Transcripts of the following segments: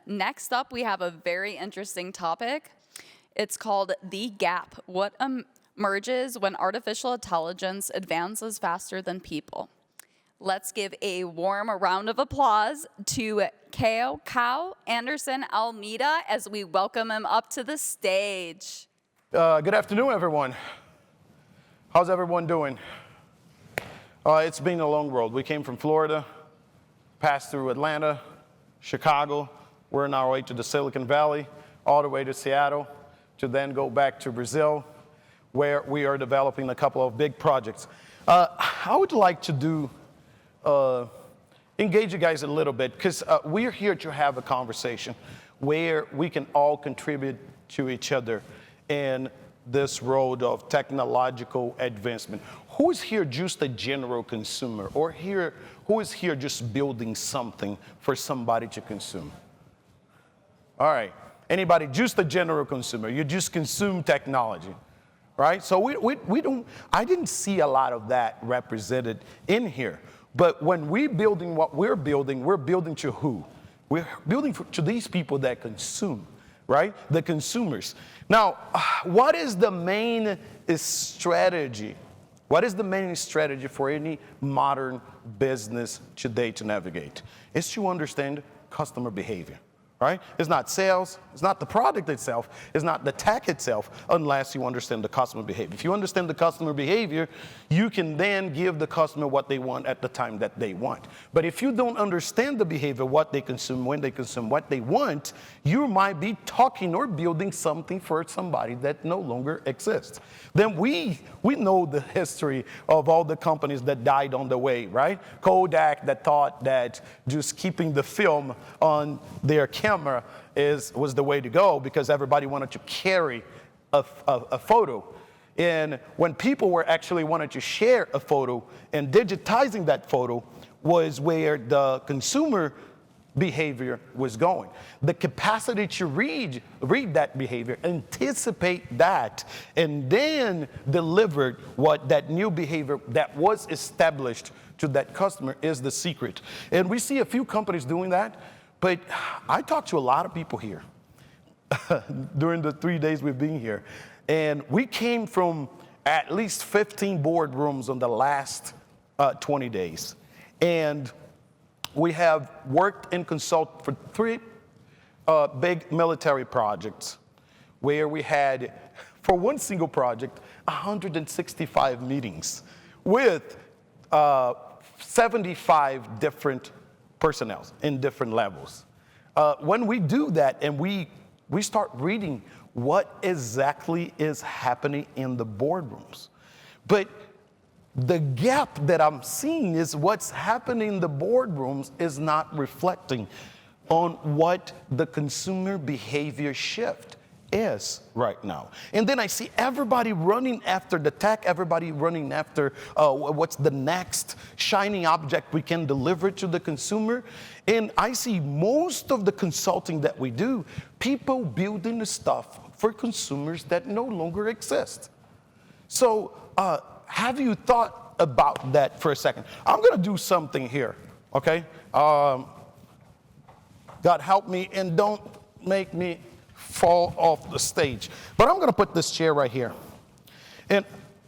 Next up, we have a very interesting topic. It's called The Gap, what emerges when artificial intelligence advances faster than people. Let's give a warm round of applause to Caio Anderson Almeida as we welcome him up to the stage. Good afternoon, everyone. How's everyone doing? It's been a long road. We came from Florida, passed through Atlanta, Chicago. We're on our way to the Silicon Valley, all the way to Seattle, to then go back to Brazil, where we are developing a couple of big projects. I would like to engage you guys a little bit, because we're here to have a conversation where we can all contribute to each other in this road of technological advancement. Who is here just a general consumer, or who is here just building something for somebody to consume? All right, anybody just a general consumer? You just consume technology, right? So I didn't see a lot of that represented in here. But when we're building what we're building to who? We're building to these people that consume, right? The consumers. Now, what is the main strategy? What is the main strategy for any modern business today to navigate? It's to understand customer behavior, right? It's not sales, it's not the product itself, it's not the tech itself, unless you understand the customer behavior. If you understand the customer behavior, you can then give the customer what they want at the time that they want. But if you don't understand the behavior, what they consume, when they consume, what they want, you might be talking or building something for somebody that no longer exists. Then we know the history of all the companies that died on the way, right? Kodak, that thought that just keeping the film on their camera was the way to go, because everybody wanted to carry a photo. And when people were actually wanted to share a photo, and digitizing that photo was where the consumer behavior was going. The capacity to read that behavior, anticipate that, and then deliver what that new behavior that was established to that customer is the secret. And we see a few companies doing that, but I talked to a lot of people here during the 3 days we've been here. And we came from at least 15 boardrooms on the last 20 days. And we have worked and consulted for 3 big military projects, where we had, for one single project, 165 meetings with 75 different personnel in different levels. When we do that and we start reading what exactly is happening in the boardrooms. But the gap that I'm seeing is what's happening in the boardrooms is not reflecting on what the consumer behavior shift is right now. And then I see everybody running after the tech, everybody running after what's the next shiny object we can deliver to the consumer. And I see most of the consulting that we do, people building the stuff for consumers that no longer exist. So have you thought about that for a second? I'm going to do something here, okay? God help me and don't make me fall off the stage. But I'm going to put this chair right here. And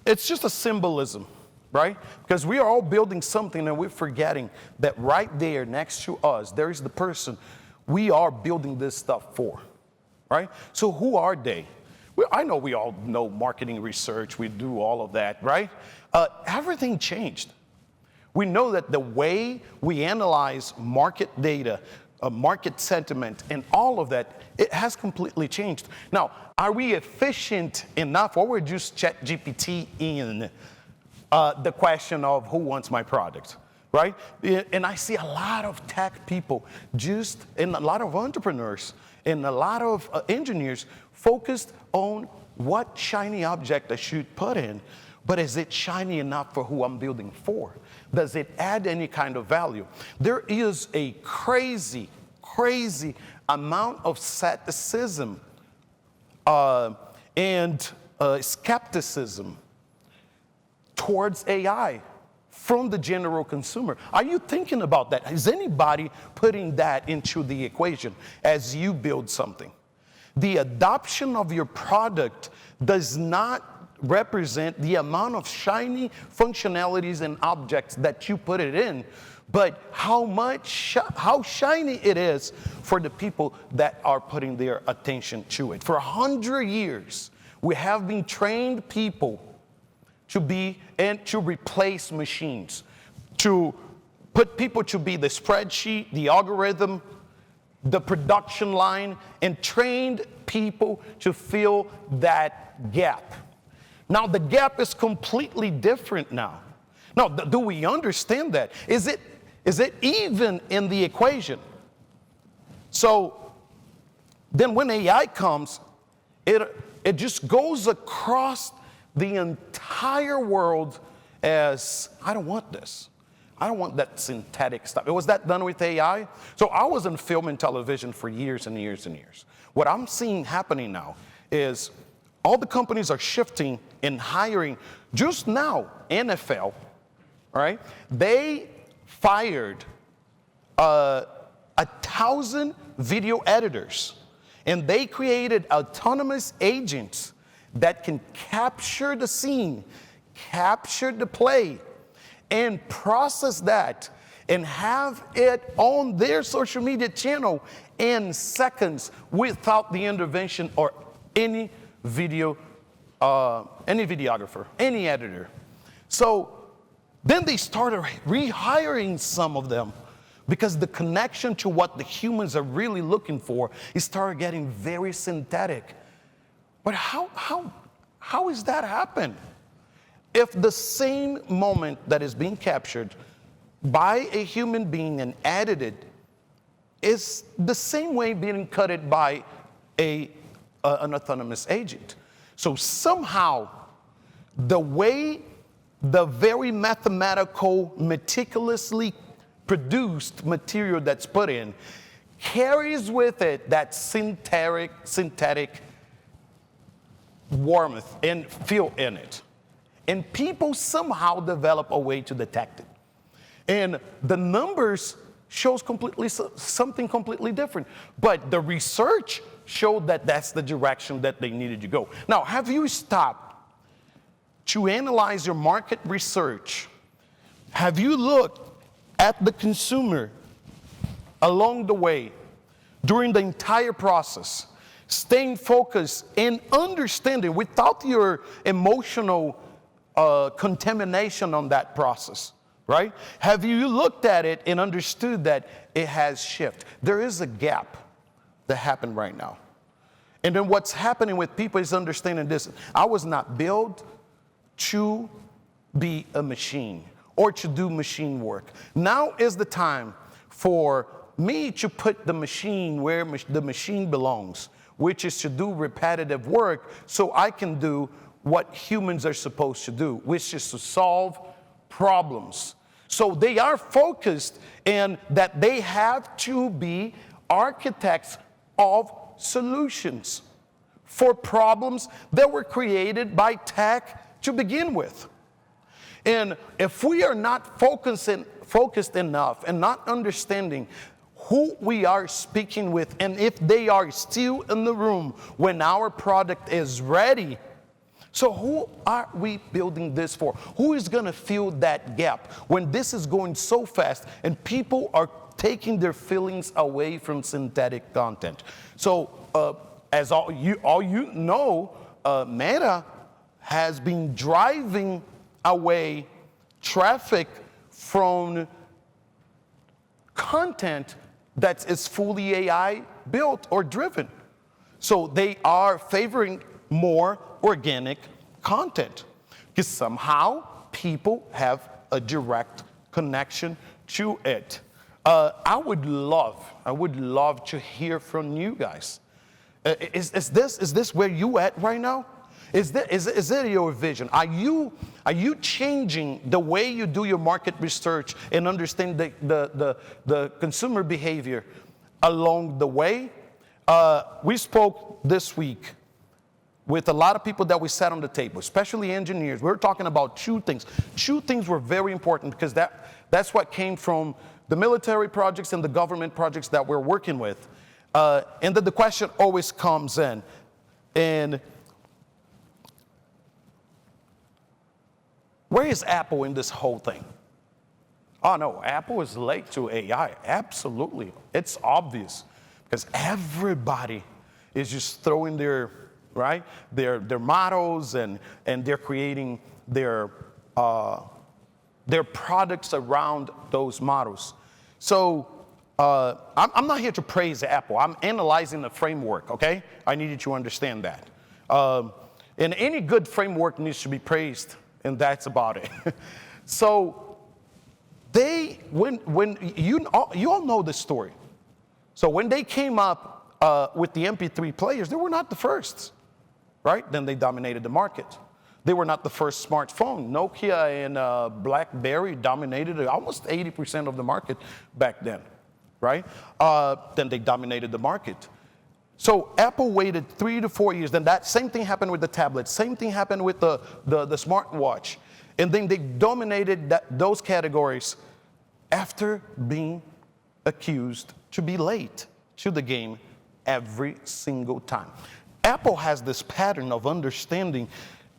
it's just a symbolism, right? Because we are all building something and we're forgetting that right there next to us, there is the person we are building this stuff for, right? So who are they? Well, I know we all know marketing research, we do all of that, right? Everything changed. We know that the way we analyze market data, market sentiment, and all of that, it has completely changed. Now, are we efficient enough, or we're just ChatGPT in the question of who wants my product, right? And I see a lot of tech people, and a lot of entrepreneurs, and a lot of engineers focused on what shiny object I should put in, but is it shiny enough for who I'm building for? Does it add any kind of value? There is a crazy amount of skepticism and skepticism towards AI from the general consumer. Are you thinking about that? Is anybody putting that into the equation as you build something? The adoption of your product does not represent the amount of shiny functionalities and objects that you put it in, but how shiny it is for the people that are putting their attention to it. For 100 years, we have been trained people to be and to replace machines, to put people to be the spreadsheet, the algorithm, the production line, and trained people to fill that gap. Now the gap is completely different now. Now, do we understand that? Is it even in the equation? So then when AI comes, it just goes across the entire world as, I don't want this. I don't want that synthetic stuff. Was that done with AI? So I was in film and television for years and years and years. What I'm seeing happening now is all the companies are shifting and hiring. Just now, NFL, all right, they fired 1,000 video editors, and they created autonomous agents that can capture the scene, capture the play, and process that and have it on their social media channel in seconds without the intervention or any videographer, any editor. So then they started rehiring some of them because the connection to what the humans are really looking for, it started getting very synthetic. But how is that happen? If the same moment that is being captured by a human being and edited is the same way being cutted by an autonomous agent. So somehow, the way the very mathematical, meticulously produced material that's put in carries with it that synthetic warmth and feel in it. And people somehow develop a way to detect it. And the numbers shows something completely different. But the research showed that that's the direction that they needed to go. Now, have you stopped to analyze your market research? Have you looked at the consumer along the way, during the entire process, staying focused and understanding without your emotional contamination on that process, right? Have you looked at it and understood that it has shifted? There is a gap that happened right now. And then what's happening with people is understanding this. I was not built to be a machine or to do machine work. Now is the time for me to put the machine where the machine belongs, which is to do repetitive work so I can do what humans are supposed to do, which is to solve problems. So they are focused in that they have to be architects of solutions for problems that were created by tech to begin with. And if we are not focused enough and not understanding who we are speaking with, and if they are still in the room when our product is ready, so who are we building this for? Who is going to fill that gap when this is going so fast and people are taking their feelings away from synthetic content? So as all you know, Meta has been driving away traffic from content that is fully AI built or driven. So they are favoring more organic content because somehow people have a direct connection to it. I would love to hear from you guys. Is this where you at right now? Is it your vision? Are you changing the way you do your market research and understand the consumer behavior along the way? We spoke this week with a lot of people that we sat on the table, especially engineers, we were talking about two things. Two things were very important because that's what came from the military projects and the government projects that we're working with. And then the question always comes in, and where is Apple in this whole thing? Oh no, Apple is late to AI. Absolutely, it's obvious because everybody is just throwing their models and they're creating their products around those models. So I'm not here to praise Apple. I'm analyzing the framework. Okay, I need you to understand that. And any good framework needs to be praised, and that's about it. So when you all know this story. So when they came up with the MP3 players, they were not the first, right? Then they dominated the market. They were not the first smartphone. Nokia and BlackBerry dominated almost 80% of the market back then, right? Then they dominated the market. So Apple waited 3 to 4 years. Then that same thing happened with the tablet. Same thing happened with the smartwatch. And then they dominated those categories after being accused to be late to the game every single time. Apple has this pattern of understanding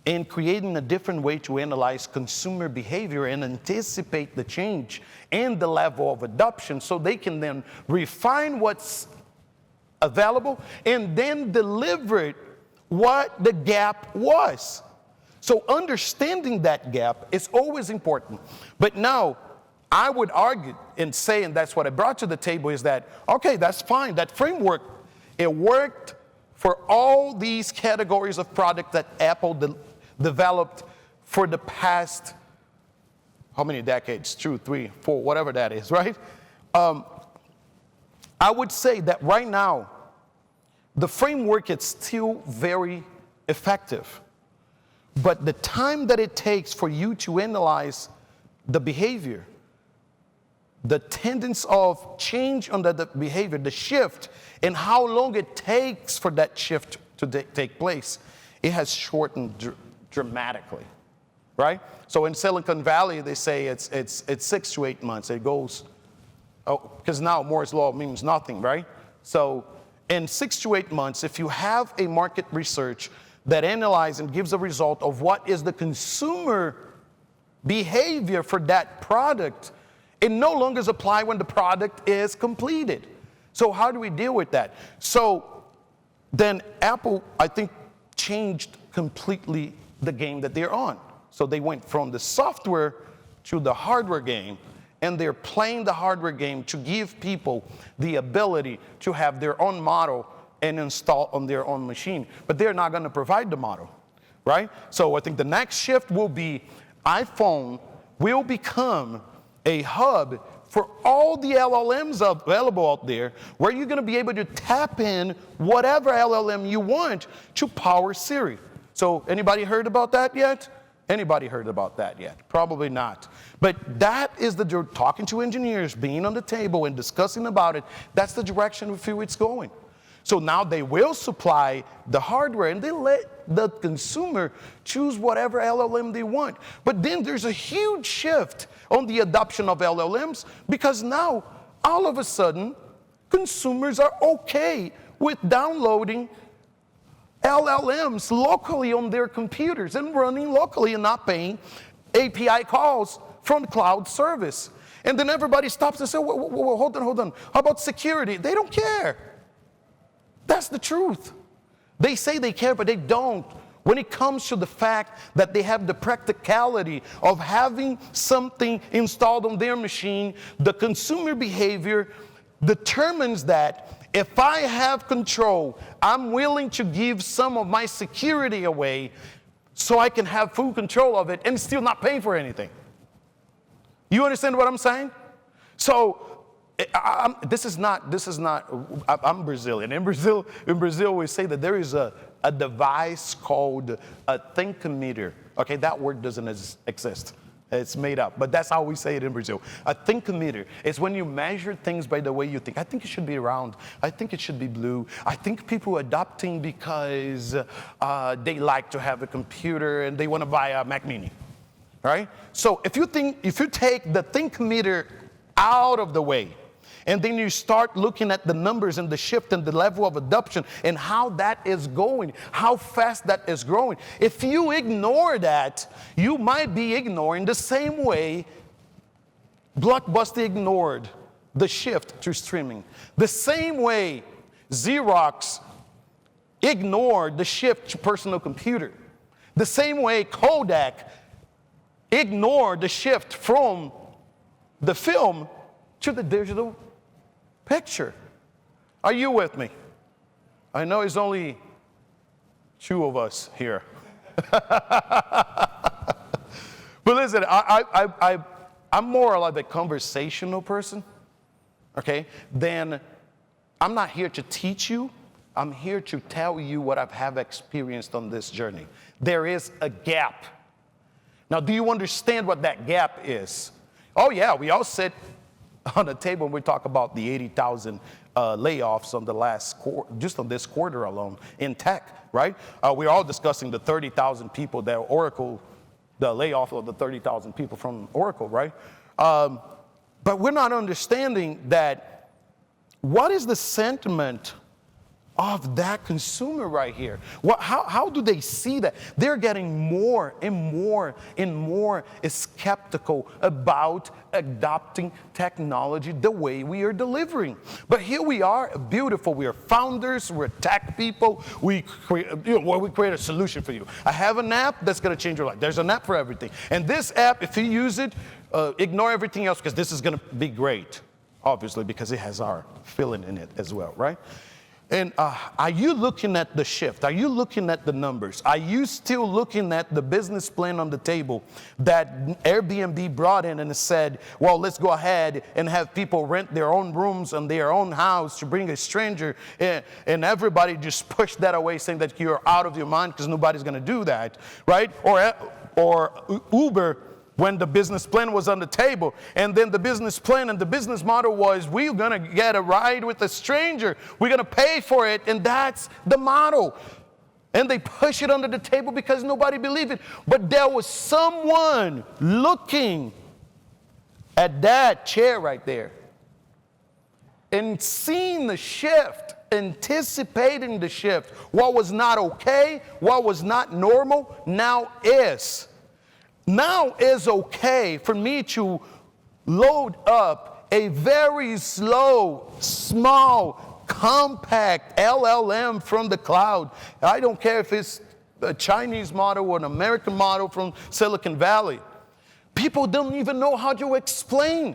and creating a different way to analyze consumer behavior and anticipate the change and the level of adoption so they can then refine what's available and then deliver what the gap was. So understanding that gap is always important. But now, I would argue and say, and that's what I brought to the table, is that, okay, that's fine. That framework, it worked for all these categories of product that Apple developed for the past, how many decades? 2, 3, 4, whatever that is, right? I would say that right now, the framework is still very effective. But the time that it takes for you to analyze the behavior, the tendency of change under the behavior, the shift, and how long it takes for that shift to take place, it has shortened dramatically, right? So in Silicon Valley, they say it's 6 to 8 months. It goes, because now Moore's law means nothing, right? So in 6 to 8 months, if you have a market research that analyzes and gives a result of what is the consumer behavior for that product, it no longer applies when the product is completed. So how do we deal with that? So then Apple, I think, changed completely the game that they're on. So they went from the software to the hardware game, and they're playing the hardware game to give people the ability to have their own model and install on their own machine. But they're not going to provide the model, right? So I think the next shift will be iPhone will become a hub for all the LLMs available out there, where you're going to be able to tap in whatever LLM you want to power Siri. So anybody heard about that yet? Anybody heard about that yet? Probably not. But that is talking to engineers, being on the table and discussing about it, that's the direction we feel it's going. So now they will supply the hardware and they let the consumer choose whatever LLM they want. But then there's a huge shift on the adoption of LLMs, because now all of a sudden consumers are okay with downloading LLMs locally on their computers and running locally and not paying API calls from cloud service. And then everybody stops and says, whoa, hold on. How about security? They don't care. That's the truth. They say they care, but they don't. When it comes to the fact that they have the practicality of having something installed on their machine, the consumer behavior determines that if I have control, I'm willing to give some of my security away so I can have full control of it and still not pay for anything. You understand what I'm saying? So I'm Brazilian. In Brazil, we say that there is a device called a thinkometer. Okay, that word doesn't exist It's made up, but that's how we say it in Brazil. A thinkometer is when you measure things by the way you think. I think it should be round. I think it should be blue. I think people are adopting because they like to have a computer and they want to buy a Mac Mini, right? So if you take the thinkometer out of the way, and then you start looking at the numbers and the shift and the level of adoption and how that is going, how fast that is growing. If you ignore that, you might be ignoring the same way Blockbuster ignored the shift to streaming. The same way Xerox ignored the shift to personal computer. The same way Kodak ignored the shift from the film to the digital picture. Are you with me? I know it's only two of us here. But listen, I'm more like a conversational person, okay? Then I'm not here to teach you. I'm here to tell you what I have experienced on this journey. There is a gap. Now, do you understand what that gap is? Oh yeah, we all sit on the table and we talk about the 80,000 layoffs on the last just on this quarter alone in tech, right? We're all discussing the 30,000 people that Oracle, the layoff of the 30,000 people from Oracle, right? But we're not understanding that what is the sentiment of that consumer right here? How do they see that? They're getting more and more and more skeptical about adopting technology the way we are delivering. But here we are, beautiful. We are founders. We're tech people. We create a solution for you. I have an app that's going to change your life. There's an app for everything. And this app, if you use it, ignore everything else because this is going to be great, obviously, because it has our filling in it as well, right? And are you looking at the shift? Are you looking at the numbers? Are you still looking at the business plan on the table that Airbnb brought in and said, well, let's go ahead and have people rent their own rooms in their own house to bring a stranger, and everybody just pushed that away saying that you're out of your mind because nobody's going to do that, right? Or Uber, when the business plan was on the table, and then the business plan and the business model was, we're going to get a ride with a stranger. We're going to pay for it, and that's the model. And they push it under the table because nobody believed it. But there was someone looking at that chair right there and seeing the shift, anticipating the shift. What was not okay, what was not normal, now is. Now is okay for me to load up a very slow, small, compact LLM from the cloud. I don't care if it's a Chinese model or an American model from Silicon Valley. People don't even know how to explain.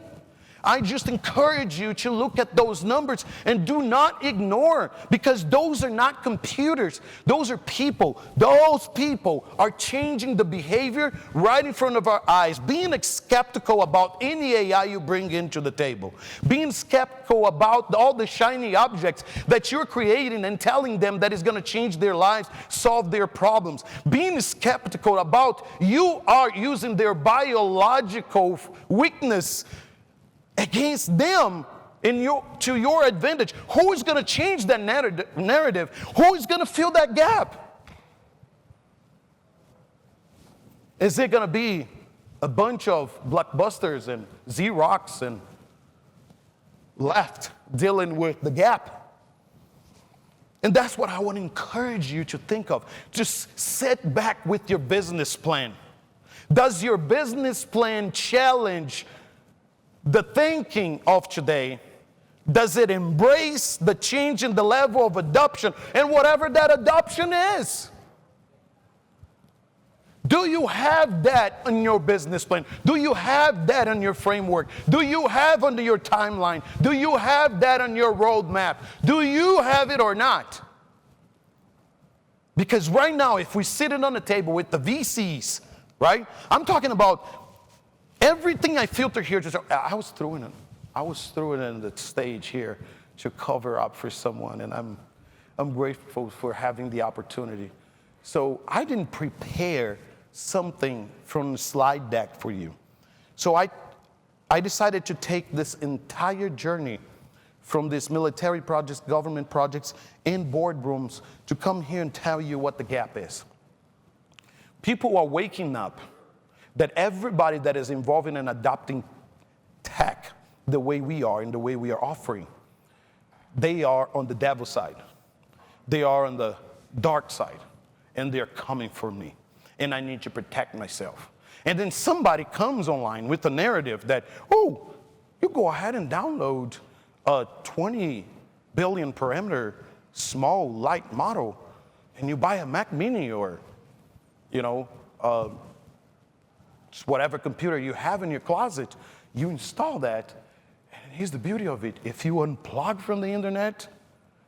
I just encourage you to look at those numbers and do not ignore, because those are not computers. Those are people. Those people are changing the behavior right in front of our eyes. Being skeptical about any AI you bring into the table. Being skeptical about all the shiny objects that you're creating and telling them that is going to change their lives, solve their problems. Being skeptical about you are using their biological weakness against them to your advantage. Who is going to change that narrative? Who is going to fill that gap? Is it going to be a bunch of Blockbusters and Xerox and left dealing with the gap? And that's what I want to encourage you to think of. Just sit back with your business plan. Does your business plan challenge the thinking of today? Does it embrace the change in the level of adoption and whatever that adoption is? Do you have that in your business plan? Do you have that in your framework? Do you have under your timeline? Do you have that on your roadmap? Do you have it or not? Because right now, if we're sitting on the table with the VCs, right? I'm talking about everything I filter here. I was throwing it in the stage here to cover up for someone, and I'm grateful for having the opportunity. So I didn't prepare something from the slide deck for you. So I decided to take this entire journey from these military projects, government projects, in boardrooms to come here and tell you what the gap is. People are waking up that everybody that is involved in adopting tech the way we are and the way we are offering, they are on the devil side. They are on the dark side, and they're coming for me, and I need to protect myself. And then somebody comes online with a narrative that, oh, you go ahead and download a 20 billion parameter small light model, and you buy a Mac Mini or, whatever computer you have in your closet, you install that. And here's the beauty of it. If you unplug from the internet,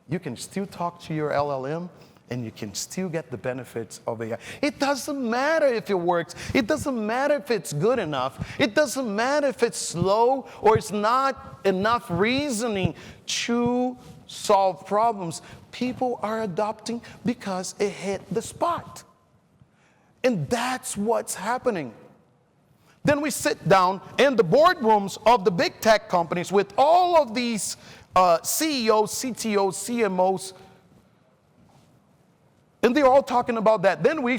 you can still talk to your LLM, and you can still get the benefits of AI. It doesn't matter if it works. It doesn't matter if it's good enough. It doesn't matter if it's slow or it's not enough reasoning to solve problems. People are adopting because it hit the spot. And that's what's happening. Then we sit down in the boardrooms of the big tech companies with all of these CEOs, CTOs, CMOs, and they're all talking about that. Then we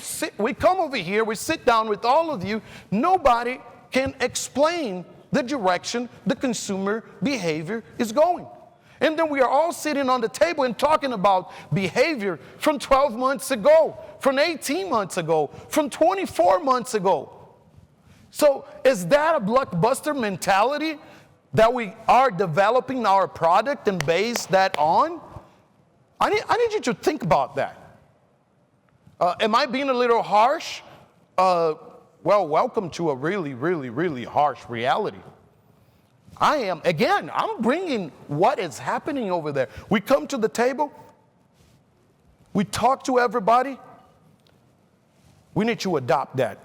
come over here, we sit down with all of you. Nobody can explain the direction the consumer behavior is going. And then we are all sitting on the table and talking about behavior from 12 months ago, from 18 months ago, from 24 months ago. So is that a blockbuster mentality that we are developing our product and base that on? I need you to think about that. Am I being a little harsh? Well, welcome to a really, really, really harsh reality. I'm bringing what is happening over there. We come to the table, we talk to everybody. We need to adopt that.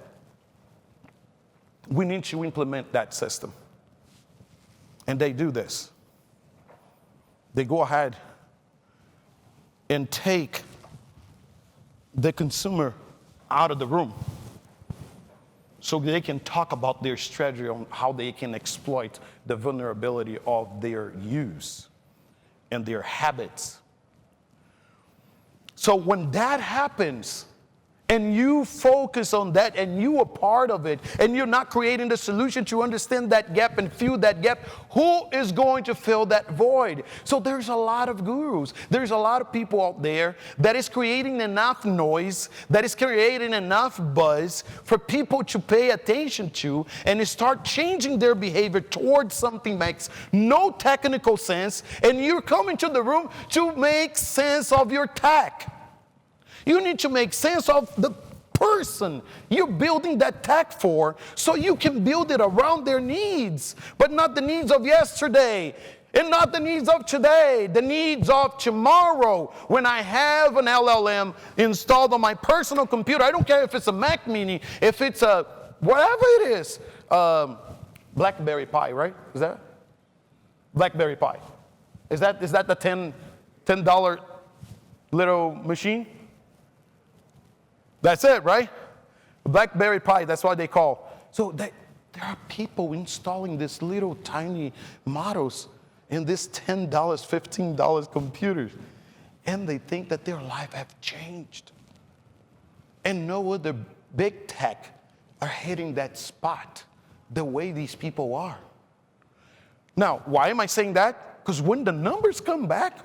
We need to implement that system. And they do this. They go ahead and take the consumer out of the room so they can talk about their strategy on how they can exploit the vulnerability of their use and their habits. So when that happens, and you focus on that, and you are part of it, and you're not creating the solution to understand that gap and fill that gap, who is going to fill that void? So there's a lot of gurus. There's a lot of people out there that is creating enough noise, that is creating enough buzz for people to pay attention to and start changing their behavior towards something makes no technical sense, and you're coming to the room to make sense of your tech. You need to make sense of the person you're building that tech for so you can build it around their needs, but not the needs of yesterday and not the needs of today, the needs of tomorrow when I have an LLM installed on my personal computer. I don't care if it's a Mac Mini, if it's a whatever it is, BlackBerry Pi, right? Is that BlackBerry Pi? Is that the $10 little machine? That's it, right? BlackBerry Pi, that's what they call. So there are people installing these little tiny models in these $10, $15 computers, and they think that their life have changed. And no other big tech are hitting that spot the way these people are. Now, why am I saying that? Because when the numbers come back,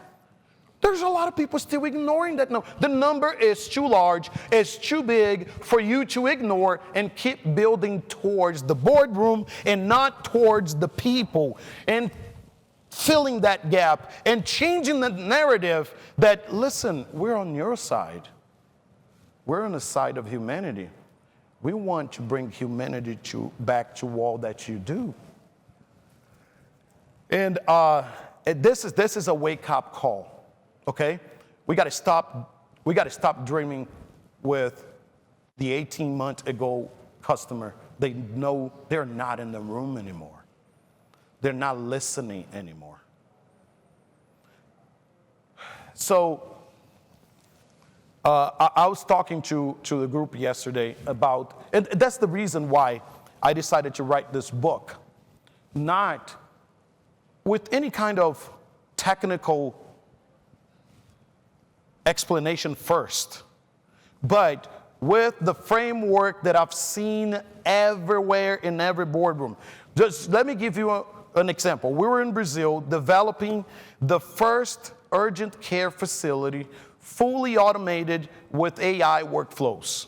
there's a lot of people still ignoring that number. The number is too large, it's too big for you to ignore and keep building towards the boardroom and not towards the people. And filling that gap and changing the narrative that, listen, we're on your side. We're on the side of humanity. We want to bring humanity back to all that you do. And this is a wake-up call. Okay, we got to stop dreaming with the 18-month ago customer. They know they're not in the room anymore. They're not listening anymore. So I was talking to the group yesterday about, and that's the reason why I decided to write this book, not with any kind of technical explanation first, but with the framework that I've seen everywhere in every boardroom. Just let me give you an example. We were in Brazil developing the first urgent care facility fully automated with AI workflows.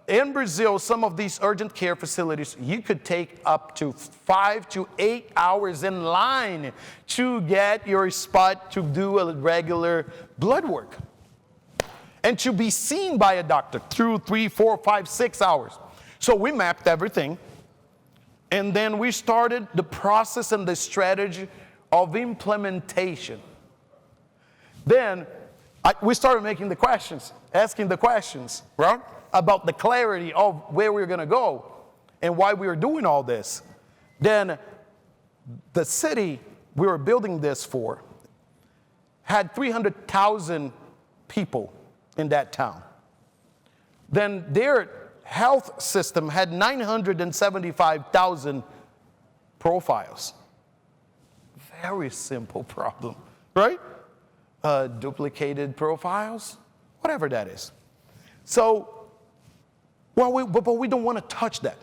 In Brazil, some of these urgent care facilities, you could take up to 5 to 8 hours in line to get your spot to do a regular blood work. And to be seen by a doctor through 3, 4, 5, 6 hours. So we mapped everything. And then we started the process and the strategy of implementation. Then we started making the questions, asking the questions, right? About the clarity of where we're going to go and why we are doing all this. Then the city we were building this for had 300,000 people in that town. Then their health system had 975,000 profiles. Very simple problem, right? Duplicated profiles, whatever that is. So, but we don't want to touch that.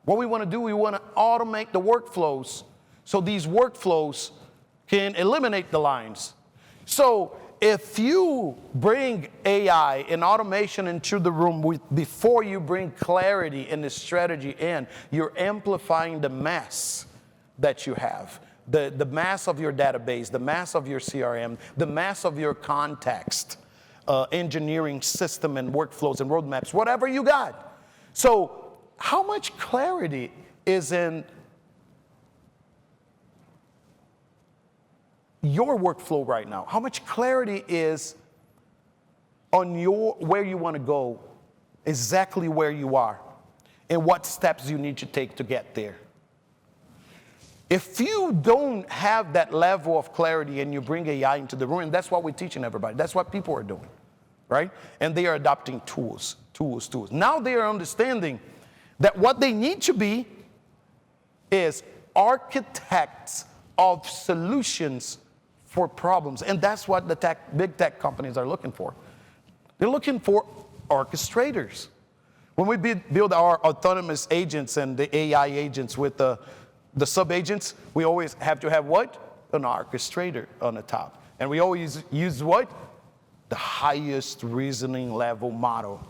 What we want to do, we want to automate the workflows so these workflows can eliminate the lines. So if you bring AI and automation into the room before you bring clarity and the strategy in, you're amplifying the mess that you have. The mass of your database, the mass of your CRM, the mass of your context, engineering system and workflows and roadmaps, whatever you got. So how much clarity is in your workflow right now? How much clarity is on where you want to go, exactly where you are, and what steps you need to take to get there? If you don't have that level of clarity and you bring AI into the room, and that's what we're teaching everybody. That's what people are doing, right? And they are adopting tools. Now they are understanding that what they need to be is architects of solutions for problems. And that's what the big tech companies are looking for. They're looking for orchestrators. When we build our autonomous agents and the AI agents with the sub-agents, we always have to have what? An orchestrator on the top. And we always use what? The highest reasoning level model.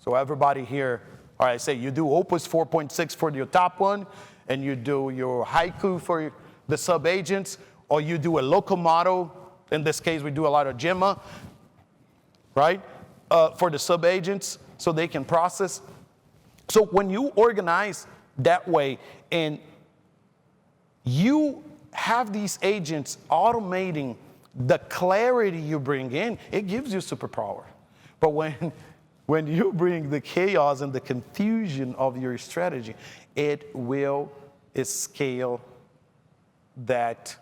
So everybody here, all right, say you do Opus 4.6 for your top one, and you do your Haiku for the sub-agents, or you do a local model. In this case, we do a lot of Gemma, right, for the sub-agents, so they can process. So when you organize that way, and you have these agents automating the clarity you bring in, it gives you superpower. But when you bring the chaos and the confusion of your strategy, it will scale that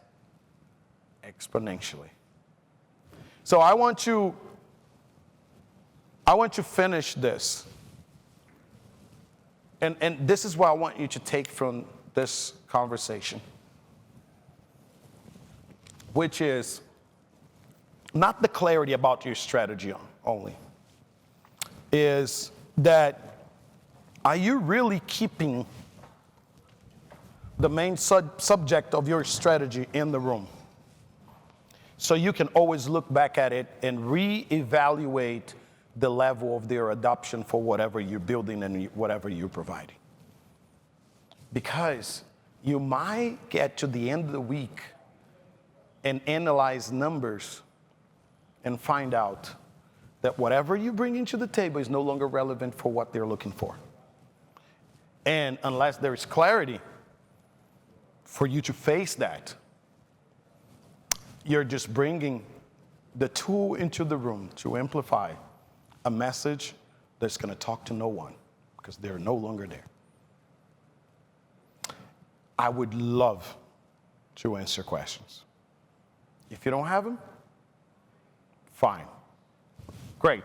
exponentially. So I want to finish this. And this is what I want you to take from this conversation, which is not the clarity about your strategy only, is that are you really keeping the main subject of your strategy in the room? So you can always look back at it and reevaluate the level of their adoption for whatever you're building and whatever you're providing. Because you might get to the end of the week and analyze numbers and find out that whatever you bring into the table is no longer relevant for what they're looking for. And unless there is clarity for you to face that, you're just bringing the tool into the room to amplify a message that's going to talk to no one because they're no longer there. I would love to answer questions. If you don't have them, fine. Great.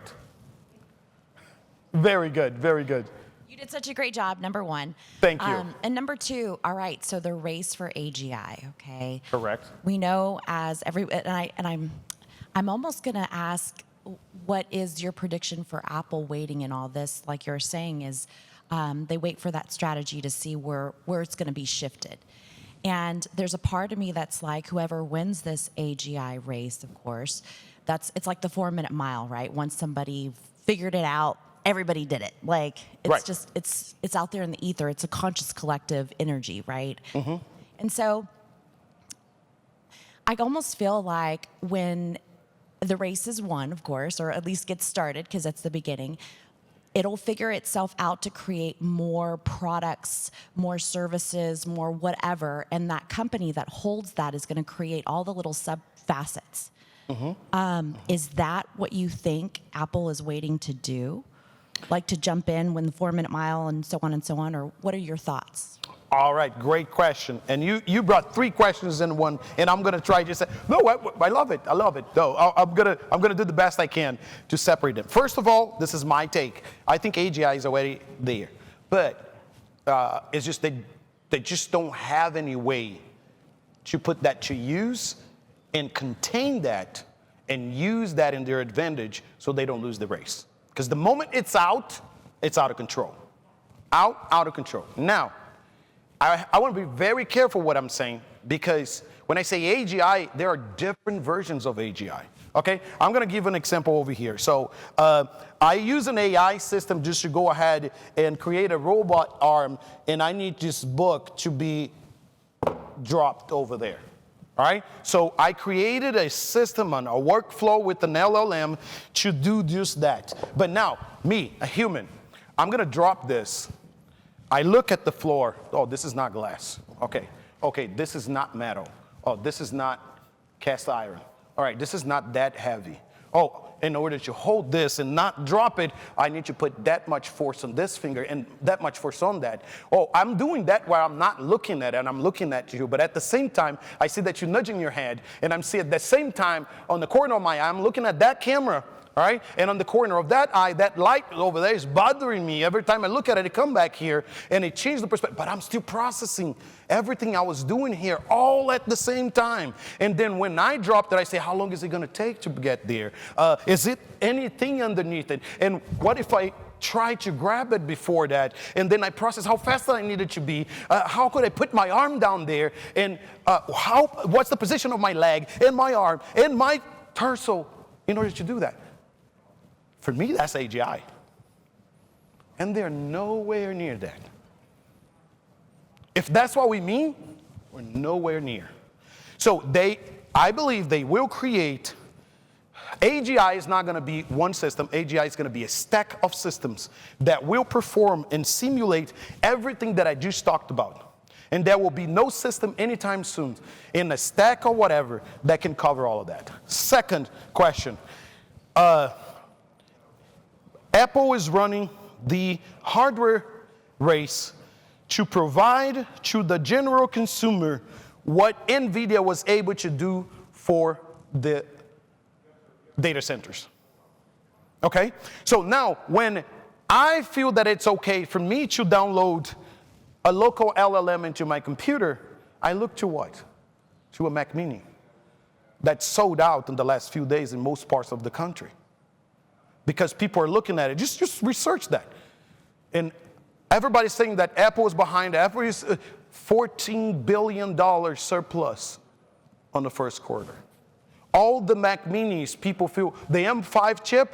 Very good, very good. You did such a great job, number one. Thank you. And number two, all right, so the race for AGI, okay? Correct. We know as I'm almost gonna ask, what is your prediction for Apple waiting in all this? Like you're saying is, they wait for that strategy to see where it's gonna be shifted. And there's a part of me that's like, whoever wins this AGI race, of course, it's like the 4-minute mile, right? Once somebody figured it out, everybody did it. Like, it's Right. just, it's out there in the ether. It's a conscious collective energy, right? Mm-hmm. And so I almost feel like when the race is won, of course, or at least gets started, because that's the beginning, it'll figure itself out to create more products, more services, more whatever. And that company that holds that is going to create all the little sub facets. Is that what you think Apple is waiting to do? Like to jump in when the 4-minute mile and so on, or what are your thoughts? All right, great question. And you brought 3 questions in one, and I'm gonna try to say, no, I love it, I love it. No, I'm gonna do the best I can to separate them. First of all, this is my take. I think AGI is already there, but it's just they just don't have any way to put that to use and contain that and use that in their advantage so they don't lose the race. Because the moment it's out of control. Out of control. Now, I want to be very careful what I'm saying, because when I say AGI, there are different versions of AGI. Okay, I'm going to give an example over here. So I use an AI system just to go ahead and create a robot arm, and I need this book to be dropped over there. All right, so I created a system and a workflow with an LLM to do just that. But now, me, a human, I'm going to drop this. I look at the floor. Oh, this is not glass. Okay, this is not metal. Oh, this is not cast iron. All right, this is not that heavy. Oh, in order to hold this and not drop it, I need to put that much force on this finger and that much force on that. Oh, I'm doing that while I'm not looking at it, and I'm looking at you. But at the same time, I see that you're nudging your head, and I'm seeing at the same time on the corner of my eye, I'm looking at that camera. All right, and on the corner of that eye, that light over there is bothering me. Every time I look at it, it come back here, and it changed the perspective. But I'm still processing everything I was doing here all at the same time. And then when I dropped it, I say, how long is it going to take to get there? Is it anything underneath it? And what if I try to grab it before that, and then I process how fast I needed to be? How could I put my arm down there? And what's the position of my leg and my arm and my torso in order to do that? For me, that's AGI. And they're nowhere near that. If that's what we mean, we're nowhere near. So I believe they will create, AGI is not going to be one system. AGI is going to be a stack of systems that will perform and simulate everything that I just talked about. And there will be no system anytime soon in a stack or whatever that can cover all of that. Second question. Apple is running the hardware race to provide to the general consumer what NVIDIA was able to do for the data centers. Okay? So now, when I feel that it's okay for me to download a local LLM into my computer, I look to what? To a Mac Mini that sold out in the last few days in most parts of the country. Because people are looking at it. Just research that. And everybody's saying that Apple is behind. Apple is $14 billion surplus on the first quarter. All the Mac Minis, people feel the M5 chip,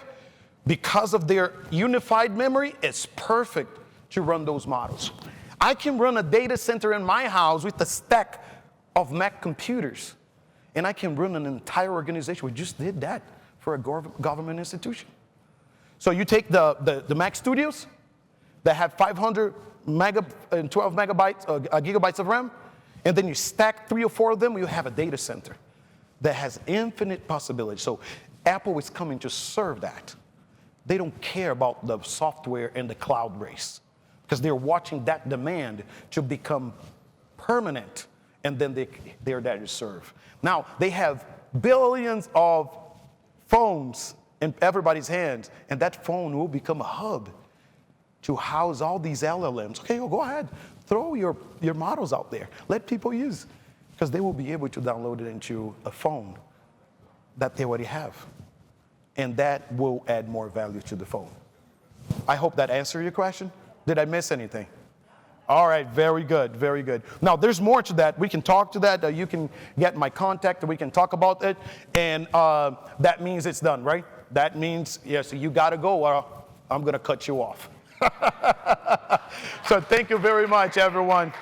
because of their unified memory, is perfect to run those models. I can run a data center in my house with a stack of Mac computers, and I can run an entire organization. We just did that for a government institution. So you take the Mac Studios that have 500 and 12 gigabytes of RAM, and then you stack 3 or 4 of them, you have a data center that has infinite possibilities. So Apple is coming to serve that. They don't care about the software and the cloud race, because they're watching that demand to become permanent, and then they're there to serve. Now, they have billions of phones in everybody's hands, and that phone will become a hub to house all these LLMs. Okay, well, go ahead, throw your models out there. Let people use, because they will be able to download it into a phone that they already have. And that will add more value to the phone. I hope that answered your question. Did I miss anything? All right, very good, very good. Now, there's more to that. We can talk to that. You can get my contact, and we can talk about it. And that means it's done, right? That means, yes, you got to go, or I'm going to cut you off. So thank you very much, everyone.